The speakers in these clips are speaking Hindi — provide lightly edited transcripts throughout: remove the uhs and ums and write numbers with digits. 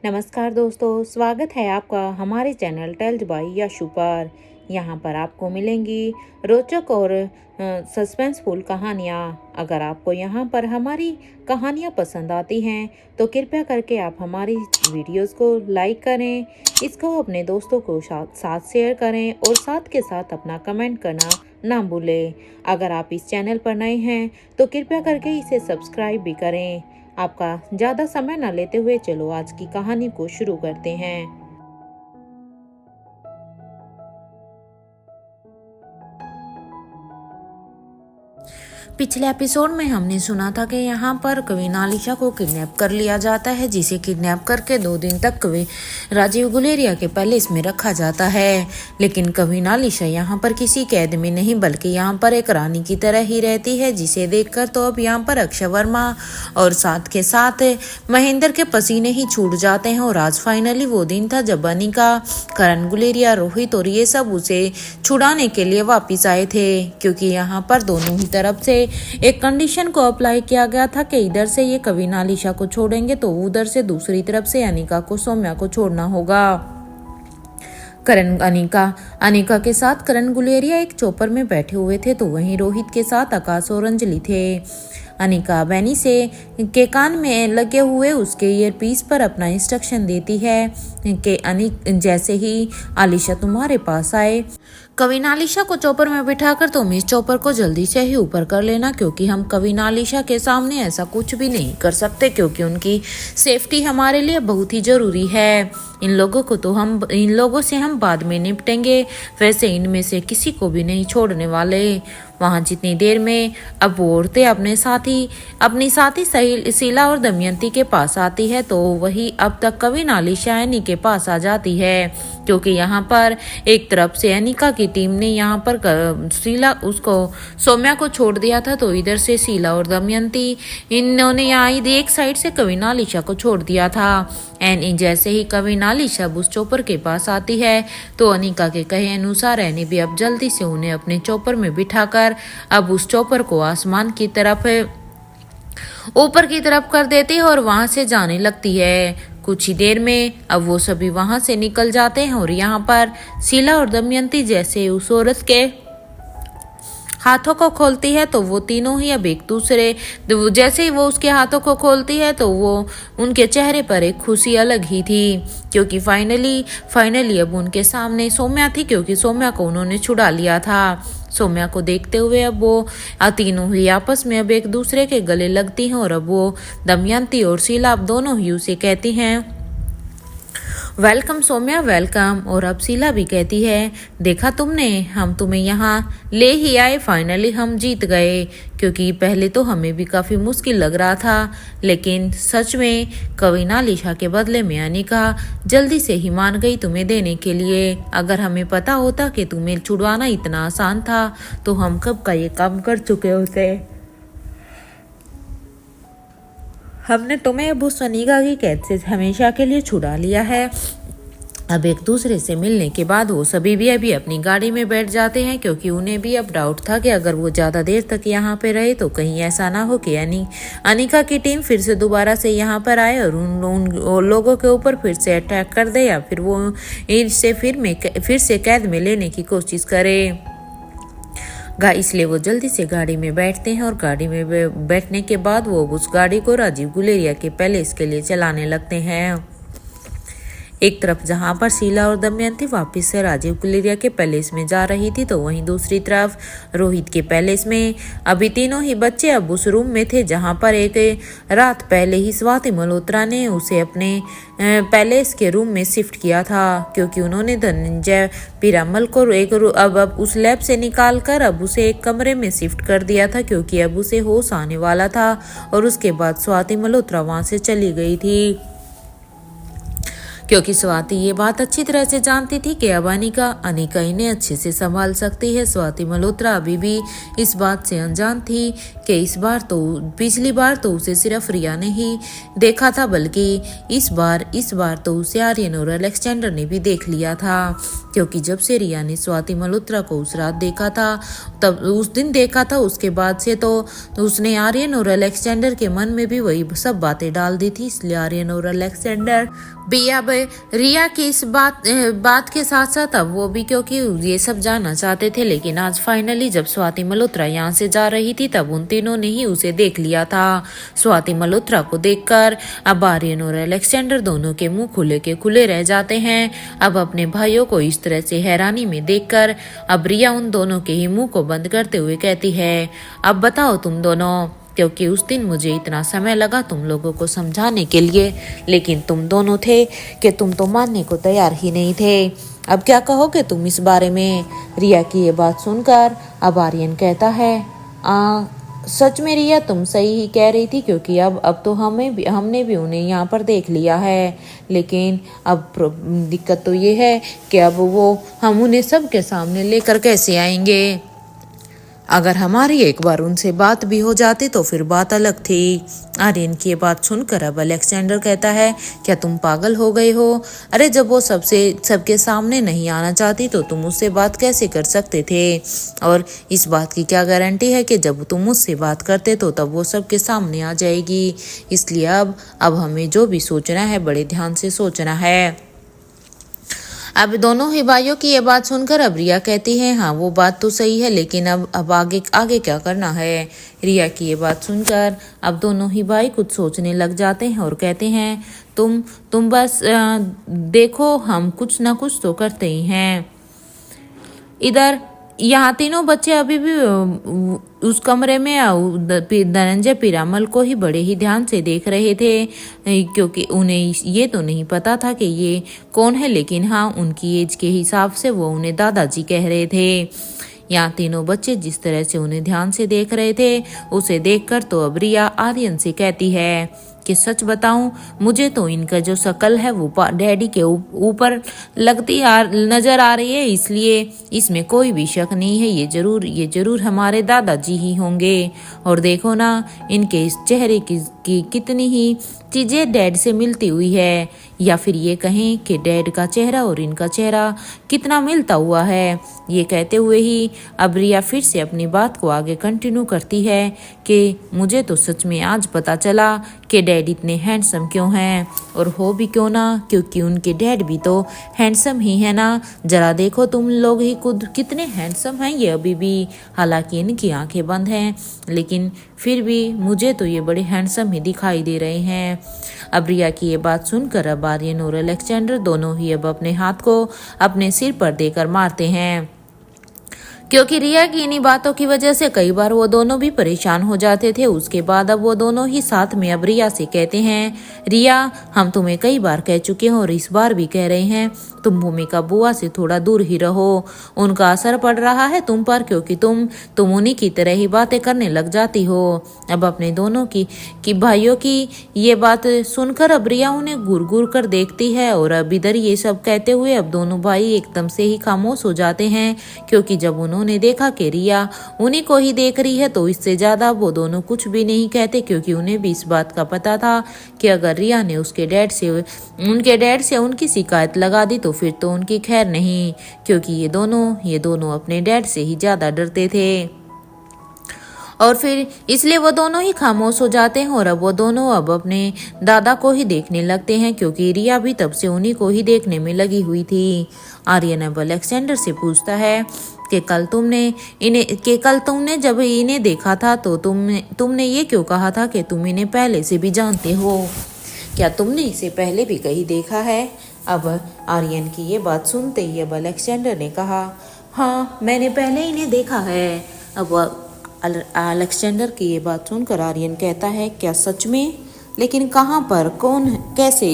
नमस्कार दोस्तों, स्वागत है आपका हमारे चैनल टेल्स बाय यशु पर। यहाँ पर आपको मिलेंगी रोचक और सस्पेंसफुल कहानियाँ। अगर आपको यहाँ पर हमारी कहानियाँ पसंद आती हैं तो कृपया करके आप हमारी वीडियोस को लाइक करें, इसको अपने दोस्तों को साथ शेयर करें और साथ के साथ अपना कमेंट करना ना भूलें। अगर आप इस चैनल पर नए हैं तो कृपया करके इसे सब्सक्राइब भी करें। आपका ज़्यादा समय न लेते हुए चलो आज की कहानी को शुरू करते हैं। पिछले एपिसोड में हमने सुना था कि यहाँ पर कविन आलिशा को किडनैप कर लिया जाता है, जिसे किडनैप करके 2 दिन तक कवि राजीव गुलेरिया के पैलेस में रखा जाता है। लेकिन कविन आलिशा यहाँ पर किसी कैद में नहीं बल्कि यहाँ पर एक रानी की तरह ही रहती है, जिसे देखकर तो अब यहाँ पर अक्षय वर्मा और साथ के साथ महेंद्र के पसीने ही छूट जाते हैं। और आज फाइनली वो दिन था जब अनिका, करण गुलेरिया, रोहित और ये सब उसे छुड़ाने के लिए वापिस आए थे, क्योंकि यहाँ पर दोनों ही तरफ से एक कंडीशन को अप्लाई किया गया था कि इधर से ये कविन आलिशा को छोड़ेंगे तो उधर से दूसरी तरफ से अनिका को सौम्या को छोड़ना होगा। अनिका के साथ करण गुलेरिया एक चौपर में बैठे हुए थे, तो वहीं रोहित के साथ आकाश और अंजलि थे। अनिका बैनी से के कान में लगे हुए उसके ईयरपीस पर अपना इंस्ट्रक्शन देती है कि जैसे ही आलिशा तुम्हारे पास आए, कविन आलिशा को चौपर में बिठाकर तुम इस चौपर को जल्दी से ही ऊपर कर लेना, क्योंकि हम कविन आलिशा के सामने ऐसा कुछ भी नहीं कर सकते, क्योंकि उनकी सेफ्टी हमारे लिए बहुत ही जरूरी है। इन लोगों से हम बाद में निपटेंगे, वैसे इनमें से किसी को भी नहीं छोड़ने वाले। वहां जितनी देर में अब वो औरतें अपनी साथी शीला और दमयंती के पास आती है, तो वही अब तक कविन आलिशा एनी के पास आ जाती है, क्योंकि यहाँ पर एक तरफ से अनिका की टीम ने यहाँ पर सौम्या को छोड़ दिया था, तो इधर से शीला और दमयंती इन्होंने यहाँ एक साइड से कविन आलिशा को छोड़ दिया था। एंड जैसे ही कविन आलिशा उस चौपर के पास आती है तो अनिका के कहे अनुसार एनी भी अब जल्दी से उन्हें अपने चौपर में बिठाकर अब उस चौपर को आसमान की तरफ ऊपर की तरफ कर देती है और वहां से जाने लगती है। कुछ ही देर में अब वो सभी वहां से निकल जाते हैं और यहाँ पर शीला और दमयंती जैसे उस औरत के हाथों को खोलती है तो वो तीनों ही अब एक दूसरे, जैसे ही वो उसके हाथों को खोलती है तो वो उनके चेहरे पर एक खुशी अलग ही थी, क्योंकि फाइनली अब उनके सामने सौम्या थी, क्योंकि सौम्या को उन्होंने छुड़ा लिया था। सौम्या को देखते हुए अब वो तीनों ही आपस में अब एक दूसरे के गले लगती हैं और अब वो दमयंती और शीला अब दोनों ही उसे कहती हैं वेलकम सौम्या वेलकम। और अब शीला भी कहती है देखा तुमने, हम तुम्हें यहाँ ले ही आए, फाइनली हम जीत गए, क्योंकि पहले तो हमें भी काफ़ी मुश्किल लग रहा था, लेकिन सच में कविन आलिशा के बदले में अनिका जल्दी से ही मान गई तुम्हें देने के लिए। अगर हमें पता होता कि तुम्हें छुड़वाना इतना आसान था तो हम कब का ये काम कर चुके होते। हमने तुम्हें अब उस अनिका की कैद से हमेशा के लिए छुड़ा लिया है। अब एक दूसरे से मिलने के बाद वो सभी भी अभी अपनी गाड़ी में बैठ जाते हैं, क्योंकि उन्हें भी अब डाउट था कि अगर वो ज़्यादा देर तक यहाँ पे रहे तो कहीं ऐसा ना हो कि अनिका की टीम फिर से दोबारा से यहाँ पर आए और उन लोगों के ऊपर फिर से अटैक कर दे, या फिर वो इनसे फिर से कैद में लेने की कोशिश करे। इसलिए वो जल्दी से गाड़ी में बैठते हैं और गाड़ी में बैठने के बाद वो उस गाड़ी को राजीव गुलेरिया के पैलेस के लिए चलाने लगते हैं। एक तरफ जहां पर शीला और दमयंती वापस से राजीव गुलेरिया के पैलेस में जा रही थी, तो वहीं दूसरी तरफ रोहित के पैलेस में अभी तीनों ही बच्चे अब उस रूम में थे जहां पर एक रात पहले ही स्वाति मल्होत्रा ने उसे अपने पैलेस के रूम में शिफ्ट किया था, क्योंकि उन्होंने धनंजय पीरामल को अब उस लैब से निकाल कर अब उसे एक कमरे में शिफ्ट कर दिया था, क्योंकि अब उसे होश आने वाला था। और उसके बाद स्वाति मल्होत्रा वहां से चली गई थी, क्योंकि स्वाति ये बात अच्छी तरह से जानती थी कि अब अनिका इन्हें अच्छे से संभाल सकती है। स्वाति मल्होत्रा अभी भी इस बात से अनजान थी कि पिछली बार तो उसे सिर्फ रिया ने ही देखा था, बल्कि इस बार तो उसे आर्यन और अलेक्जेंडर ने भी देख लिया था। क्योंकि जब से रिया ने स्वाति मल्होत्रा को उस रात देखा था, तब उस दिन देखा था, उसके बाद से तो उसने आर्यन और अलेक्जेंडर के मन में भी वही सब बातें डाल दी थी। इसलिए आर्यन और अलेक्जेंडर भी अब रिया की इस बात के साथ साथ अब वो भी क्योंकि ये सब जानना चाहते थे। लेकिन आज फाइनली जब स्वाति मल्होत्रा यहाँ से जा रही थी तब उन तीनों ने ही उसे देख लिया था। स्वाति मल्होत्रा को देखकर अब आर्यन और अलेक्जेंडर दोनों के मुंह खुले के खुले रह जाते हैं। अब अपने भाइयों को इस तरह से हैरानी में देखकर अब रिया उन दोनों के ही मुंह को बंद करते हुए कहती है, अब बताओ तुम दोनों, क्योंकि उस दिन मुझे इतना समय लगा तुम लोगों को समझाने के लिए, लेकिन तुम दोनों थे कि तुम तो मानने को तैयार ही नहीं थे। अब क्या कहोगे तुम इस बारे में? रिया की ये बात सुनकर अब आर्यन कहता है, सच में रिया तुम सही ही कह रही थी, क्योंकि अब तो हमने भी उन्हें यहाँ पर देख लिया है। लेकिन अब दिक्कत तो ये है कि अब हम उन्हें सबके सामने लेकर कैसे आएंगे? अगर हमारी एक बार उनसे बात भी हो जाती तो फिर बात अलग थी। आर्यन की ये बात सुनकर अब अलेक्जेंडर कहता है, क्या तुम पागल हो गए हो? अरे जब वो सबके सामने नहीं आना चाहती तो तुम उससे बात कैसे कर सकते थे? और इस बात की क्या गारंटी है कि जब तुम उससे बात करते तो तब वो सबके सामने आ जाएगी? इसलिए अब हमें जो भी सोचना है बड़े ध्यान से सोचना है। अब दोनों ही भाइयों की ये बात सुनकर अब रिया कहती है, हाँ वो बात तो सही है, लेकिन अब आगे क्या करना है? रिया की ये बात सुनकर अब दोनों ही भाई कुछ सोचने लग जाते हैं और कहते हैं, तुम बस देखो, हम कुछ ना कुछ तो करते ही हैं। इधर यहाँ तीनों बच्चे अभी भी उस कमरे में धनंजय पीरामल को ही बड़े ही ध्यान से देख रहे थे, क्योंकि उन्हें ये तो नहीं पता था कि ये कौन है, लेकिन हाँ उनकी एज के हिसाब से वो उन्हें दादाजी कह रहे थे। यहाँ तीनों बच्चे जिस तरह से उन्हें ध्यान से देख रहे थे उसे देखकर तो अब रिया आर्यन से कहती है कि सच बताऊं, मुझे तो इनका जो शकल है वो डैडी के ऊपर लगती नजर आ रही है, इसलिए इसमें कोई भी शक नहीं है, ये जरूर हमारे दादाजी ही होंगे। और देखो ना, इनके इस चेहरे की कितनी ही चीजें डैड से मिलती हुई है, या फिर ये कहें कि डैड का चेहरा और इनका चेहरा कितना मिलता हुआ है। ये कहते हुए ही अब रिया फिर से अपनी बात को आगे कंटिन्यू करती है कि मुझे तो सच में आज पता चला कि डैड इतने हैंडसम क्यों हैं, और हो भी क्यों ना, क्योंकि उनके डैड भी तो हैंडसम ही है ना। जरा देखो तुम लोग ही खुद कितने हैंडसम हैं ये अभी भी, हालांकि इनकी आंखें बंद हैं, लेकिन फिर भी मुझे तो ये बड़े हैंडसम ही दिखाई दे रहे हैं। अब रिया की ये बात सुनकर अब आर्यन और अलेक्जेंडर दोनों ही अब अपने हाथ को अपने सिर पर देकर मारते हैं, क्योंकि रिया की इन्हीं बातों की वजह से कई बार वो दोनों भी परेशान हो जाते थे। उसके बाद अब वो दोनों ही साथ में अब रिया से कहते हैं, रिया हम तुम्हें कई बार कह चुके हैं और इस बार भी कह रहे हैं, तुम भूमिका बुआ से थोड़ा दूर ही रहो, उनका असर पड़ रहा है तुम पर, क्योंकि तुम उन्हीं की तरह ही बातें करने लग जाती हो। अब अपने दोनों की भाइयों की ये बात सुनकर अब रिया उन्हें घूर घूर कर देखती है, और अब इधर ये सब कहते हुए अब दोनों भाई एकदम से ही खामोश हो जाते हैं, क्योंकि जब उन्होंने देखा कि रिया उन्हीं को ही देख रही है तो इससे ज्यादा वो दोनों कुछ भी नहीं कहते, क्योंकि उन्हें भी इस बात का पता था कि अगर रिया ने उनके डैड से उनकी शिकायत लगा दी तो फिर तो उनकी खैर नहीं, क्योंकि ये दोनों अपने डैड से ही ज्यादा डरते थे। और फिर इसलिए वो दोनों ही खामोश हो जाते हैं, और अब वो दोनों अब अपने दादा को ही देखने लगते हैं, क्योंकि रिया भी तब से उन्हीं को ही देखने में लगी हुई थी। आर्यन अब अलेक्जेंडर से पूछता है कि कल तुमने जब इन्हें देखा था तो तुमने ये क्यों कहा था कि तुम इन्हें पहले से भी जानते हो? क्या तुमने इसे पहले भी कहीं देखा है? अब आर्यन की ये बात सुनते ही अब अलेक्जेंडर ने कहा, हाँ मैंने पहले इन्हें देखा है। अब अलेक्जेंडर की ये बात सुनकर आर्यन कहता है, क्या सच में? लेकिन कहाँ पर, कौन, कैसे?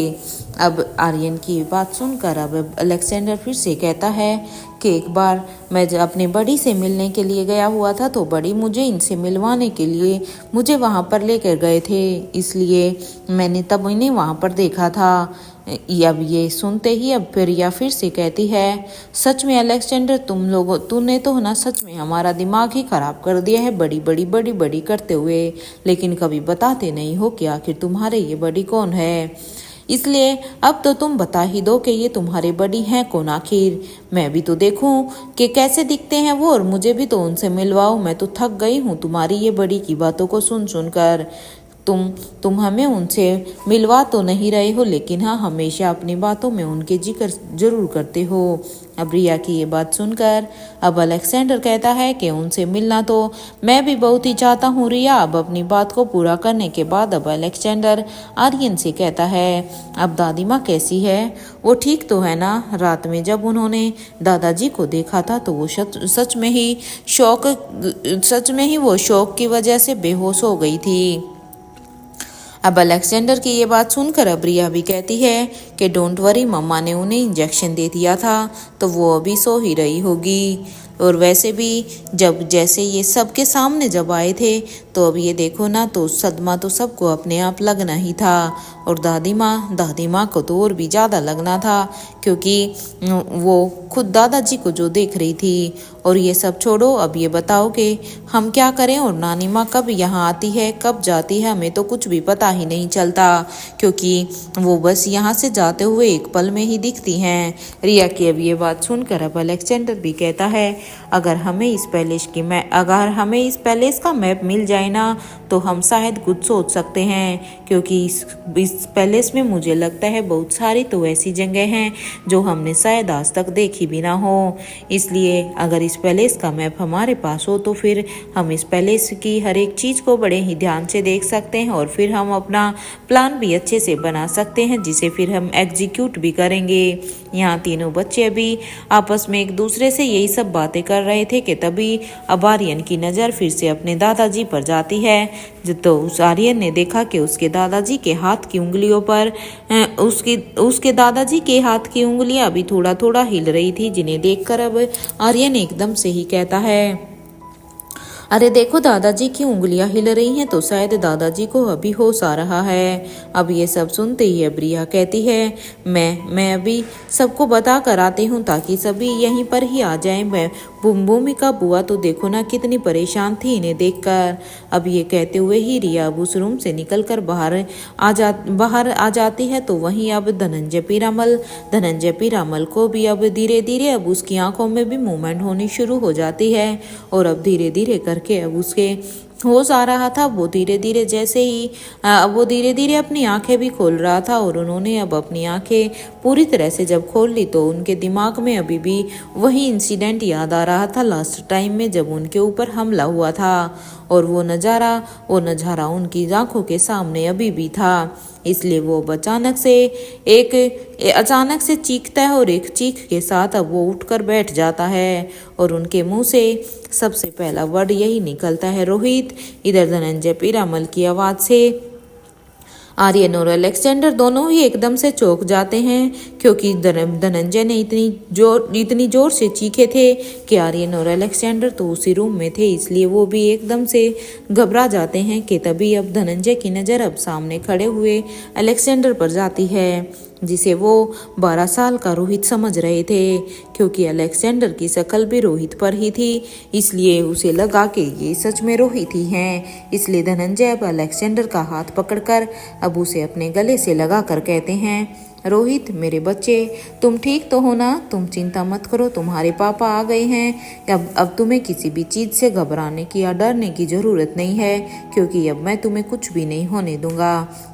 अब आर्यन की बात सुनकर अब अलेक्जेंडर फिर से कहता है कि एक बार मैं जब अपने बड़ी से मिलने के लिए गया हुआ था तो बड़ी मुझे इनसे मिलवाने के लिए मुझे वहाँ पर लेकर गए थे, इसलिए मैंने तब इन्हें वहाँ पर देखा था। अब ये सुनते ही अब रिया फिर से कहती है, सच में अलेक्जेंडर तूने तो ना सच में हमारा दिमाग ही खराब कर दिया है बड़ी बड़ी बड़ी बड़ी करते हुए, लेकिन कभी बताते नहीं हो कि आखिर तुम्हारे ये बड़ी कौन है। इसलिए अब तो तुम बता ही दो कि ये तुम्हारे बड़ी हैं कौन आखिर। मैं भी तो देखूं कि कैसे दिखते हैं वो, और मुझे भी तो उनसे मिलवाओ। मैं तो थक गई हूँ तुम्हारी ये बड़ी की बातों को सुन सुनकर। तुम हमें उनसे मिलवा तो नहीं रहे हो, लेकिन हाँ हमेशा अपनी बातों में उनके जिक्र जरूर करते हो। अब रिया की ये बात सुनकर अब अलेक्जेंडर कहता है कि उनसे मिलना तो मैं भी बहुत ही चाहता हूँ रिया। अब अपनी बात को पूरा करने के बाद अब अलेक्जेंडर आर्यन से कहता है, अब दादी माँ कैसी है, वो ठीक तो है ना। रात में जब उन्होंने दादाजी को देखा था तो वो सच में ही वो शौक की वजह से बेहोश हो गई थी। अब अलेक्जेंडर की ये बात सुनकर अब रिया भी कहती है कि डोंट वरी, मम्मा ने उन्हें इंजेक्शन दे दिया था तो वो अभी सो ही रही होगी। और वैसे भी जब जैसे ये सबके सामने जब आए थे तो अब ये देखो ना, तो सदमा तो सबको अपने आप लगना ही था। और दादी माँ को तो और भी ज़्यादा लगना था, क्योंकि वो खुद दादाजी को जो देख रही थी। और ये सब छोड़ो, अब ये बताओ कि हम क्या करें, और नानी माँ कब यहाँ आती है कब जाती है, हमें तो कुछ भी पता ही नहीं चलता, क्योंकि वो बस यहाँ से जाते हुए एक पल में ही दिखती हैं। रिया की अब ये बात सुनकर अब अलेक्जेंडर भी कहता है, अगर हमें इस पैलेस का मैप मिल जाए ना तो हम शायद कुछ सोच सकते हैं, क्योंकि इस पैलेस में मुझे लगता है बहुत सारी तो ऐसी जगह हैं जो हमने शायद आज तक देखी भी ना हो। इसलिए अगर इस पैलेस का मैप हमारे पास हो तो फिर हम इस पैलेस की हर एक चीज़ को बड़े ही ध्यान से देख सकते हैं, और फिर हम अपना प्लान भी अच्छे से बना सकते हैं, जिसे फिर हम एग्जीक्यूट भी करेंगे। यहाँ तीनों बच्चे अभी आपस में एक दूसरे से यही सब बातें कर रहे थे कि तभी अब आर्यन की नज़र फिर से अपने दादाजी पर जाती है। तो उस आर्यन ने देखा कि उसके दादाजी के हाथ की उंगलियों पर उसके दादाजी के हाथ की उंगलियां अभी थोड़ा थोड़ा हिल रही थी, जिन्हें देखकर अब आर्यन एकदम से ही कहता है, अरे देखो दादाजी की उंगलियां हिल रही हैं, तो शायद दादाजी को अभी होश आ रहा है। अब ये सब सुनते ही अब रिया कहती है, मैं अभी सबको बता कर आती हूँ ताकि सभी यहीं पर ही आ जाएं। मैं भूमिका बुआ तो देखो ना कितनी परेशान थी इन्हें देखकर। अब ये कहते हुए ही रिया अब उस रूम से निकलकर बाहर आ जाती है। तो वहीं अब धनंजय पीरामल को भी अब धीरे धीरे अब उसकी आंखों में भी मूवमेंट होनी शुरू हो जाती है, और अब धीरे धीरे करके अब उसके होश आ रहा था। वो धीरे धीरे अपनी आंखें भी खोल रहा था, और उन्होंने अब अपनी आंखें पूरी तरह से जब खोल ली तो उनके दिमाग में अभी भी वही इंसिडेंट याद आ रहा था लास्ट टाइम में जब उनके ऊपर हमला हुआ था, और वो नज़ारा उनकी आंखों के सामने अभी भी था। इसलिए वो अचानक से चीखता है, और एक चीख के साथ अब वो उठकर बैठ जाता है, और उनके मुंह से सबसे पहला वर्ड यही निकलता है, रोहित। इधर धनंजय पीरामल की आवाज़ से आर्यन और अलेक्जेंडर दोनों ही एकदम से चौंक जाते हैं, क्योंकि धनंजय ने इतनी जोर से चीखे थे कि आर्यन और अलेक्जेंडर तो उसी रूम में थे, इसलिए वो भी एकदम से घबरा जाते हैं। कि तभी अब धनंजय की नज़र अब सामने खड़े हुए अलेक्जेंडर पर जाती है, जिसे वो 12 साल का रोहित समझ रहे थे, क्योंकि अलेक्जेंडर की शक्ल भी रोहित पर ही थी, इसलिए उसे लगा कि ये सच में रोहित ही हैं। इसलिए धनंजय अब अलेक्जेंडर का हाथ पकड़कर अब उसे अपने गले से लगा कर कहते हैं, रोहित मेरे बच्चे, तुम ठीक तो हो ना, तुम चिंता मत करो, तुम्हारे पापा आ गए हैं। अब तुम्हें किसी भी चीज़ से घबराने की या डरने की ज़रूरत नहीं है, क्योंकि अब मैं तुम्हें कुछ भी नहीं होने दूंगा।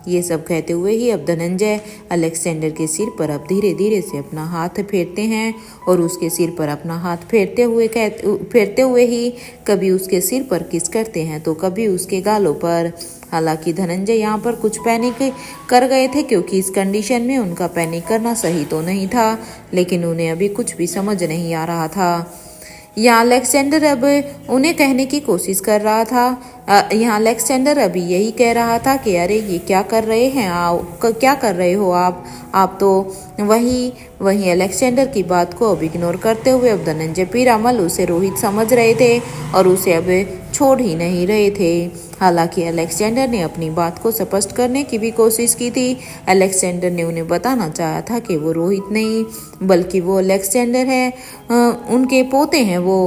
ये सब कहते हुए ही अब धनंजय अलेक्जेंडर के सिर पर अब धीरे धीरे से अपना हाथ फेरते हैं, और उसके सिर पर अपना हाथ फेरते हुए ही कभी उसके सिर पर किस करते हैं तो कभी उसके गालों पर। हालांकि धनंजय यहाँ पर कुछ पैनिक कर गए थे, क्योंकि इस कंडीशन में उनका पैनिक करना सही तो नहीं था, लेकिन उन्हें अभी कुछ भी समझ नहीं आ रहा था। यहाँ अलेक्जेंडर अब उन्हें कहने की कोशिश कर रहा था। यहाँ अलेक्जेंडर अभी यही कह रहा था कि अरे ये क्या कर रहे हैं क्या कर रहे हो आप तो वहीं अलेक्जेंडर की बात को अब इग्नोर करते हुए अब धनंजय पीरामल उसे रोहित समझ रहे थे, और उसे अब छोड़ ही नहीं रहे थे। हालांकि अलेक्जेंडर ने अपनी बात को स्पष्ट करने की भी कोशिश की थी। अलेक्जेंडर ने उन्हें बताना चाहा था कि वो रोहित नहीं बल्कि वो अलेक्जेंडर है, उनके पोते हैं वो।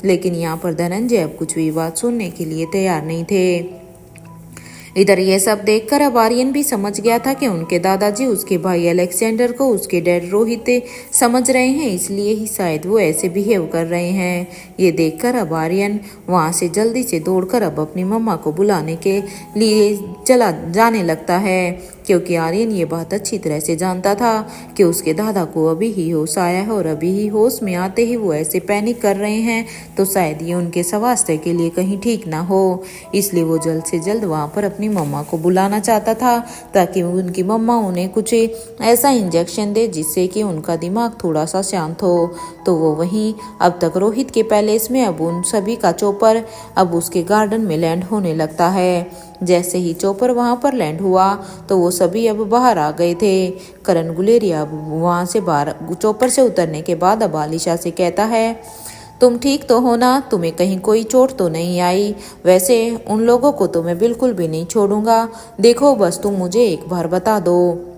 लेकिन यहाँ पर धनंजय अब कुछ भी बात सुनने के लिए तैयार नहीं थे। इधर ये सब देखकर अब आर्यन भी समझ गया था कि उनके दादाजी उसके भाई अलेक्जेंडर को उसके डैड रोहित समझ रहे हैं, इसलिए ही शायद वो ऐसे बिहेव कर रहे हैं। ये देखकर अब आर्यन वहां से जल्दी से दौड़कर अब अपनी मम्मा को बुलाने के लिए चला जाने लगता है, क्योंकि आर्यन ये बात अच्छी तरह से जानता था कि उसके दादा को अभी ही होश आया है और अभी ही होश में आते ही वो ऐसे पैनिक कर रहे हैं तो शायद ये उनके स्वास्थ्य के लिए कहीं ठीक ना हो। इसलिए वो जल्द से जल्द वहाँ पर अपनी मम्मा को बुलाना चाहता था ताकि उनकी मम्मा उन्हें कुछ ऐसा इंजेक्शन दे जिससे कि उनका दिमाग थोड़ा सा शांत हो। तो वो वहीं अब तक रोहित के पैलेस में अब उन सभी का चॉपर अब उसके गार्डन में लैंड होने लगता है। जैसे ही चॉपर वहां पर लैंड हुआ तो वो सभी अब बाहर आ गए थे। करण गुलेरिया अब वहां से बाहर चॉपर से उतरने के बाद अब आलिशा से कहता है, तुम ठीक तो हो ना? तुम्हें कहीं कोई चोट तो नहीं आई? वैसे उन लोगों को तो मैं बिल्कुल भी नहीं छोड़ूंगा। देखो बस तुम मुझे एक बार बता दो,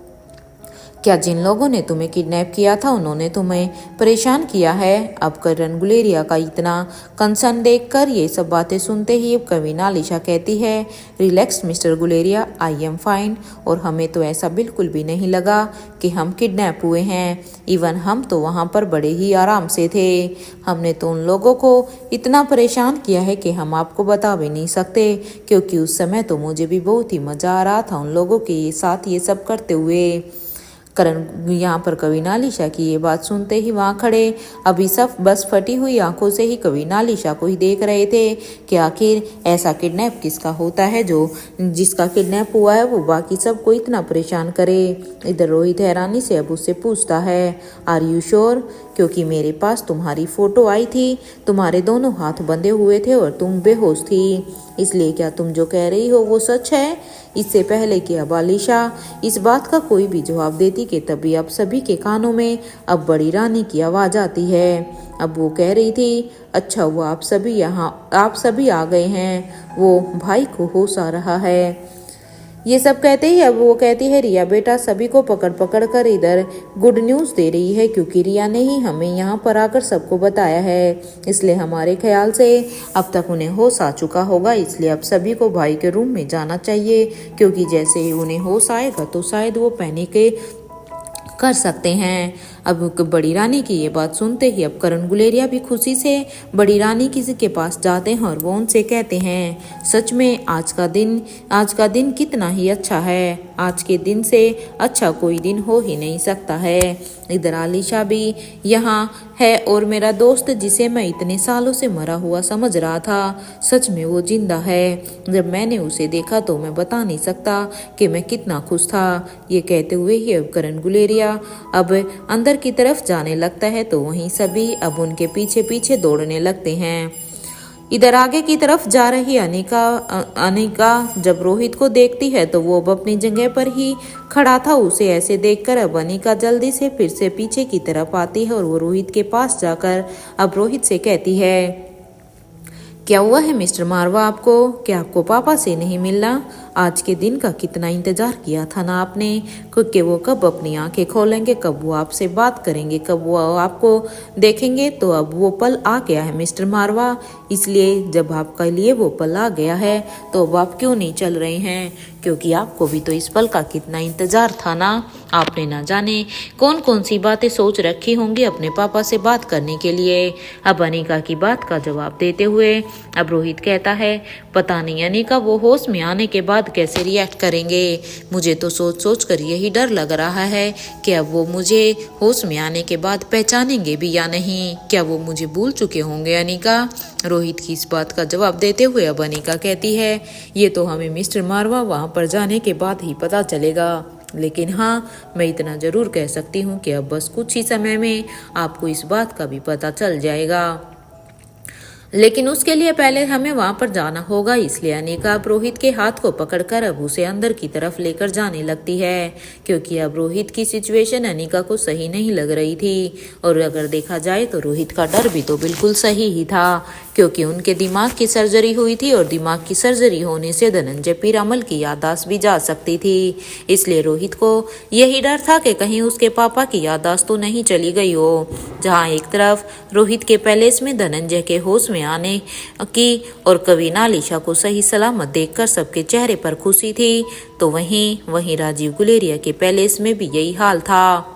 क्या जिन लोगों ने तुम्हें किडनैप किया था उन्होंने तुम्हें परेशान किया है? अब करण गुलेरिया का इतना कंसर्न देखकर ये सब बातें सुनते ही अब कविना आलिशा कहती है, relax mister Guleria, I am fine. और हमें तो ऐसा बिल्कुल भी नहीं लगा कि हम किडनैप हुए हैं। इवन हम तो वहाँ पर बड़े ही आराम से थे। हमने तो उन लोगों को इतना परेशान किया है कि हम आपको बता भी नहीं सकते, क्योंकि उस समय तो मुझे भी बहुत ही मजा आ रहा था उन लोगों के साथ ये सब करते हुए। करण यहाँ पर कविना आलिशा की ये बात सुनते ही वहाँ खड़े अभी सब बस फटी हुई आंखों से ही कविना आलिशा को ही देख रहे थे कि आखिर ऐसा किडनैप किसका होता है जो जिसका किडनैप हुआ है वो बाकी सबको इतना परेशान करे। इधर रोहित हैरानी से अब उससे पूछता है, आर यू श्योर? क्योंकि मेरे पास तुम्हारी फोटो आई थी, तुम्हारे दोनों हाथ बंधे हुए थे और तुम बेहोश थी, इसलिए क्या तुम जो कह रही हो वो सच है? इससे पहले कि अब आलिशा इस बात का कोई भी जवाब देती कि तभी अब सभी के कानों में अब बड़ी रानी की आवाज आती है। अब वो कह रही थी, अच्छा वो आप सभी आ गए हैं, वो भाई को होश आ रहा है। ये सब कहते ही अब वो कहती है, रिया बेटा सभी को पकड़ पकड़ कर इधर गुड न्यूज़ दे रही है, क्योंकि रिया ने ही हमें यहाँ पर आकर सबको बताया है, इसलिए हमारे ख्याल से अब तक उन्हें होश आ चुका होगा। इसलिए अब सभी को भाई के रूम में जाना चाहिए, क्योंकि जैसे ही उन्हें होश आएगा तो शायद वो पैनिक कर सकते हैं। अब बड़ी रानी की ये बात सुनते ही अब करण गुलेरिया भी खुशी से बड़ी रानी किसी के पास जाते हैं और वो उनसे कहते हैं, सच में आज का दिन कितना ही अच्छा है, आज के दिन से अच्छा कोई दिन हो ही नहीं सकता है। इधर आलिशा भी यहाँ है और मेरा दोस्त जिसे मैं इतने सालों से मरा हुआ समझ रहा था, सच में वो जिंदा है। जब मैंने उसे देखा तो मैं बता नहीं सकता कि मैं कितना खुश था। ये कहते हुए ही अब करण गुलेरिया अब अंदर की तरफ जाने लगता है तो वहीं सभी अब उनके पीछे पीछे दौड़ने लगते हैं। इधर आगे की तरफ जा रही अनिका जब रोहित को देखती है तो वो अब अपनी जगह पर ही खड़ा था। उसे ऐसे देखकर अब अनिका जल्दी से फिर से पीछे की तरफ आती है और वो रोहित के पास जाकर अब रोहित से कहती है, क्या हुआ है मिस्टर मारवा आपको? क्या आपको पापा से नहीं मिलना? आज के दिन का कितना इंतजार किया था ना आपने, क्योंकि वो कब अपनी आंखें खोलेंगे, कब वो आपसे बात करेंगे, कब वो आपको देखेंगे। तो अब वो पल आ गया है मिस्टर मारवा, इसलिए जब आपके लिए वो पल आ गया है तो अब आप क्यों नहीं चल रहे हैं? क्योंकि आपको भी तो इस पल का कितना इंतजार था ना। आपने ना जाने कौन कौन सी बातें सोच रखी होंगी अपने पापा से बात करने के लिए। अब अनिका की बात का जवाब देते हुए अब रोहित कहता है, पता नहीं अनिका वो होश में आने के बाद कैसे रिएक्ट करेंगे। मुझे तो सोच सोच कर यही डर लग रहा है कि अब वो मुझे होश में आने के बाद पहचानेंगे भी या नहीं। क्या वो मुझे भूल चुके होंगे अनिका? रोहित की इस बात का जवाब देते हुए अब अनिका कहती है, ये तो हमें मिस्टर मारवा वहाँ पर जाने के बाद ही पता चलेगा, लेकिन हाँ मैं इतना जरूर कह सकती हूँ कि अब बस कुछ ही समय में आपको इस बात का भी पता चल जाएगा। लेकिन उसके लिए पहले हमें वहां पर जाना होगा। इसलिए अनिका अब रोहित के हाथ को पकड़कर अब उसे अंदर की तरफ लेकर जाने लगती है, क्योंकि अब रोहित की सिचुएशन अनिका को सही नहीं लग रही थी। और अगर देखा जाए तो रोहित का डर भी तो बिल्कुल सही ही था, क्योंकि उनके दिमाग की सर्जरी हुई थी और दिमाग की सर्जरी होने से धनंजय पीरामल की याददाश्त भी जा सकती थी। इसलिए रोहित को यही डर था कि कहीं उसके पापा की याददाश्त तो नहीं चली गई हो। जहां एक तरफ रोहित के पैलेस में धनंजय के होश में आने की और कवीना अलीशा को सही सलामत देखकर सबके चेहरे पर खुशी थी, तो वहीं राजीव गुलेरिया के पैलेस में भी यही हाल था,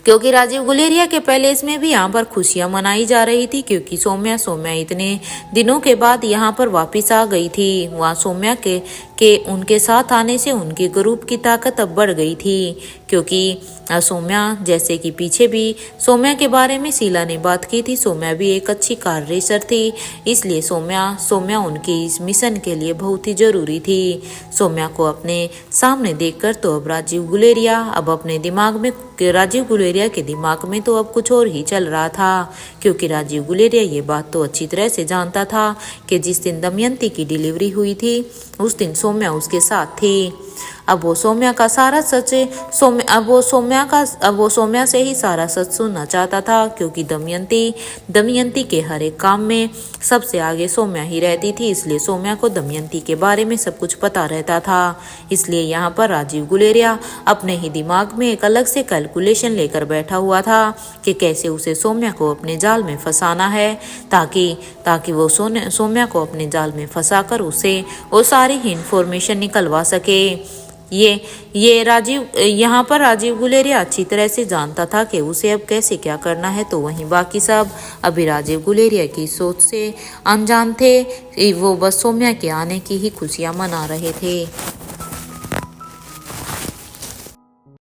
क्योंकि राजीव गुलेरिया के पैलेस में भी यहाँ पर खुशियां मनाई जा रही थी, क्योंकि सौम्या इतने दिनों के बाद यहाँ पर वापस आ गई थी। वहाँ सौम्या के उनके साथ आने से उनके ग्रुप की ताकत अब बढ़ गई थी, क्योंकि सौम्या, जैसे कि पीछे भी सौम्या के बारे में शीला ने बात की थी, सौम्या भी एक अच्छी कार रेसर थी। इसलिए सौम्या उनके इस मिशन के लिए बहुत ही जरूरी थी। सौम्या को अपने सामने देखकर तो अब राजीव गुलेरिया के दिमाग में तो अब कुछ और ही चल रहा था, क्योंकि राजीव गुलेरिया ये बात तो अच्छी तरह से जानता था कि जिस दिन दमयंती की डिलीवरी हुई थी उस दिन सौम्या उसके साथ थी। अब वो सौम्या से ही सारा सच सुनना चाहता था, क्योंकि दमयंती के हर एक काम में सबसे आगे सौम्या ही रहती थी। इसलिए सौम्या को दमयंती के बारे में सब कुछ पता रहता था। इसलिए यहाँ पर राजीव गुलेरिया अपने ही दिमाग में एक अलग से कैलकुलेशन लेकर बैठा हुआ था कि कैसे उसे सौम्या को अपने जाल में फंसाना है, ताकि वो सौम्या को अपने जाल में फंसाकर उसे वो सारी ही इंफॉर्मेशन निकलवा सके। यहाँ पर राजीव गुलेरिया अच्छी तरह से जानता था कि उसे अब कैसे क्या करना है, तो वहीं बाकी सब अभी राजीव गुलेरिया की सोच से अनजान थे। वो बस सौम्या के आने की ही खुशियां मना रहे थे।